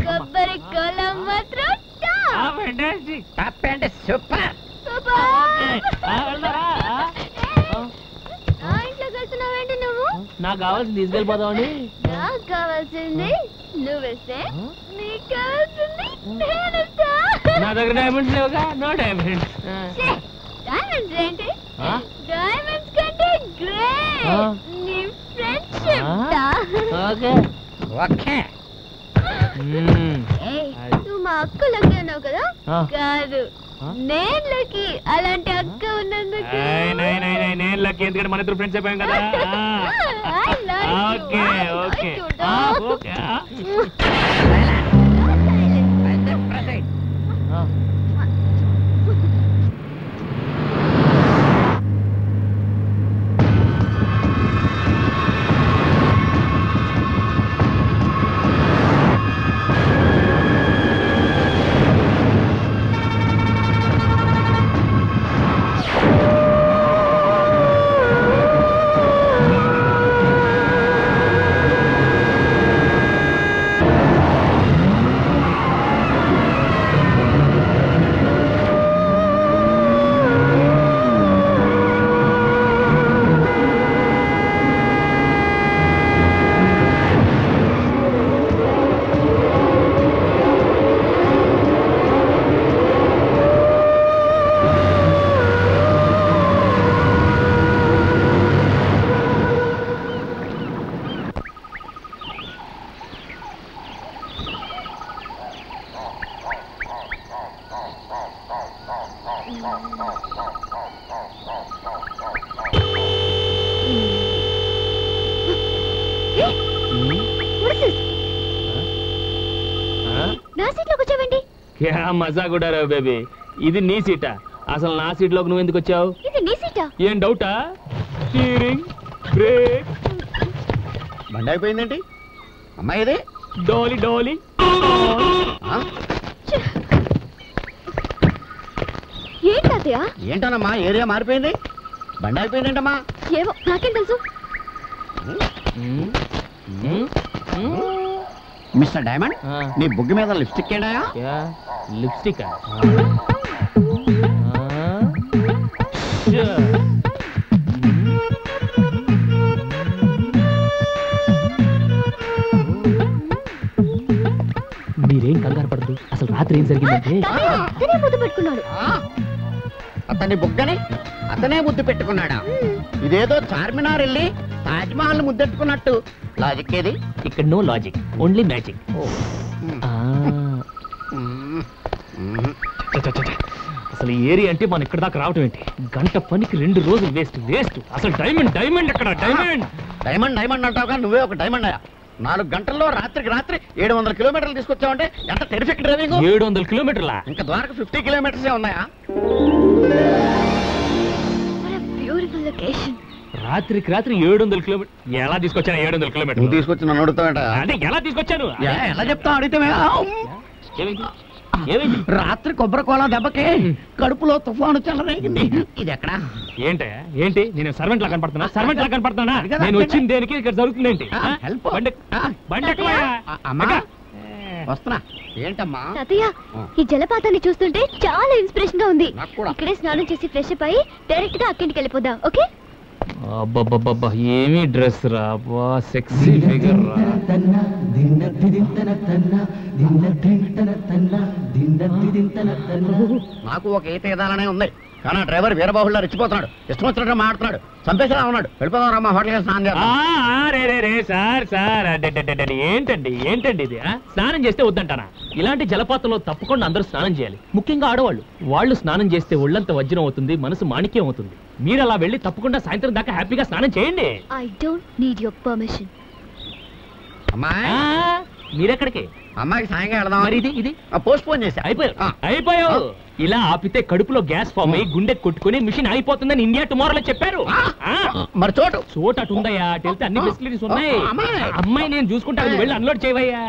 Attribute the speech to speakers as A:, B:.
A: కొబ్బరి కోలం మాత్రం
B: top and super.
A: ఇంట్లో కూర్చున్నావేంటి నువ్వు?
C: నాకు కావాల్సింది తీసుకెళ్ళిపోదామని.
A: నాకు కావాల్సింది నువ్వేస్తే నీకు కావాల్సింది నేనేస్తా.
C: నా దగ్గర డైమండ్స్ లేవుగా. No diamonds.
A: డైమండ్స్ ఏంటి? డైమండ్స్ కంటే గ్రేట్ నీ ఫ్రెండ్షిప్.
C: Okay
B: okay.
A: నువ్వు మా అక్క లక్కీ అన్నావు కదా? కాదు, నేను లక్కీ. అలాంటి అక్క ఉన్నందుకు.
C: నేను లక్కీ ఎందుకంటే మన ఇద్దరు ఫ్రెండ్స్ అయిపోయాం కదా. Okay okay okay. क्या मजाक उड़ा रहे हो बेबी? ఇది నీ సీటా? అసలు నా సీట్ లోకి నువ్వు ఎందుకు వచ్చావు?
A: ఇది నీ సీటా?
C: ఏం డౌటా? Steering, brake.
B: బండి అయిపోయిందేంటి అమ్మాయి? ఇది
C: డోలి డోలి.
A: ఏంటయ్యా?
B: ఏంటనమ్మా ఏరియా మారిపోయింది, బండి అయిపోయిందేంటమ్మా?
A: ఏమో నాకేం తెలుసు.
B: మిస్టర్ డైమండ్, నీ బుగ్గి మీద లిప్స్టిక్ ఏంటా?
C: లిప్స్టిక్ మీరేం కంగారు పడదు. అసలు రాత్రి ఏం జరిగిందంటే
A: ముద్దు పెట్టుకున్నాడు.
B: అతని బుగ్గని అతనే ముద్దు పెట్టుకున్నాడా? ఇదేదో చార్మినార్ వెళ్ళి తాజ్ మహల్ ముద్దెట్టుకున్నట్టు. లాజిక్ ఏది?
C: ఇక్కడ నో లాజిక్, ఓన్లీ మ్యాజిక్. అసలు ఈ ఏరియా అంటే మనం ఇక్కడ దాకా రావటం ఏంటి? గంట పనికి 2 రోజులు వేస్ట్ వేస్ట్. అసలు డైమండ్ డైమండ్ ఎక్కడ? డైమండ్
B: డైమండ్ డైమండ్ అంటావుగా, నువ్వే ఒక డైమండ్ అయ్యా. 4 గంటల్లో రాత్రికి రాత్రి 700 కిలోమీటర్లు తీసుకొచ్చావంటే ఎంత టెరిఫిక్ డ్రైవింగ్.
C: 700 కిలోమీటర్లా?
B: ఇంకా ద్వారకు 50 కిలోమీటర్సే ఉన్నాయా?
C: రాత్రికి రాత్రి 700 కిలోమీటర్ ఎలా తీసుకొచ్చాను? 700 కిలోమీటర్
B: నువ్వు తీసుకొచ్చి నన్ను అడుగుతావంట.
C: అదే ఎలా తీసుకొచ్చాను?
B: ఎలా చెప్తావు? అడిగితే రాత్రి కొబ్బరి కోలా దెబ్బకి కడుపులో తుఫాను చెలరేగింది. ఇది ఎక్కడ?
C: ఏంటి ఏంటి నేను సర్వెంట్ లా కనపడుతున్నా? సర్వెంట్ లా కనపడుతున్నా? నేను వచ్చింది దేనికి? ఇక్కడ జరుగుతుంది ఏంటి?
B: వస్తున్నా. ఏంటమ్మా?
A: తాతయ్య, ఈ జలపాతాన్ని చూస్తుంటే చాలా ఇన్స్పిరేషన్ గా ఉంది. ఇక్కడే స్నానం చేసి ఫ్రెష్ అప్ అయ్యి డైరెక్ట్ గా అక్కింటికి వెళ్ళిపోదాం. ఓకే?
C: అబ్బబ్బబ్బబ్బా, ఏమి డ్రెస్ రా, సెక్సీ ఫిగర్ రా.
B: నాకు ఒక ఈత ఎదాలనే ఉంది, కానీ డ్రైవర్ వీరబాహుళ్ళ రెచ్చిపోతున్నాడు. ఇష్టం వచ్చినట్టు మాట్లాడుతున్నాడు. చంపేసేలా ఉన్నాడు. వెళ్ళిపోదాం రమ్మా, హోటల్కి స్నానం చేద్దాం.
C: సార్ సార్ ఏంటండి ఏంటండి ఇది? స్నానం చేస్తే వద్దంటానా? ఇలాంటి జలపాతంలో తప్పకుండా అందరూ స్నానం చేయాలి, ముఖ్యంగా ఆడవాళ్ళు. వాళ్ళు స్నానం చేస్తే ఒళ్ళంత వజ్రం అవుతుంది, మనసు మాణిక్యం అవుతుంది. మీరు అలా వెళ్ళి తప్పకుండా సాయంత్రం దాకా హ్యాపీగా స్నానం చేయండి.
A: I don't need your permission.
B: అమ్మాయి,
C: మీరెక్కడికి?
B: అమ్మాయికి సాయంగా వెళదాం.
C: మరి ఇది ఇది
B: పోస్ట్ పోన్ చేసి
C: అయిపోయావు. ఇలా ఆపితే కడుపులో గ్యాస్ ఫామ్ అయ్యి గుండె కొట్టుకుని మిషన్ అయిపోతుందని ఇండియా టుమారోలో చెప్పారు.
B: మరి చోటు
C: అటు ఉందయ్యా, అటు వెళ్తే అన్ని ఫెసిలిటీస్ ఉన్నాయి. అమ్మాయి నేను చూసుకుంటాను, వెళ్ళి అన్లోడ్ చేయవయ్యా.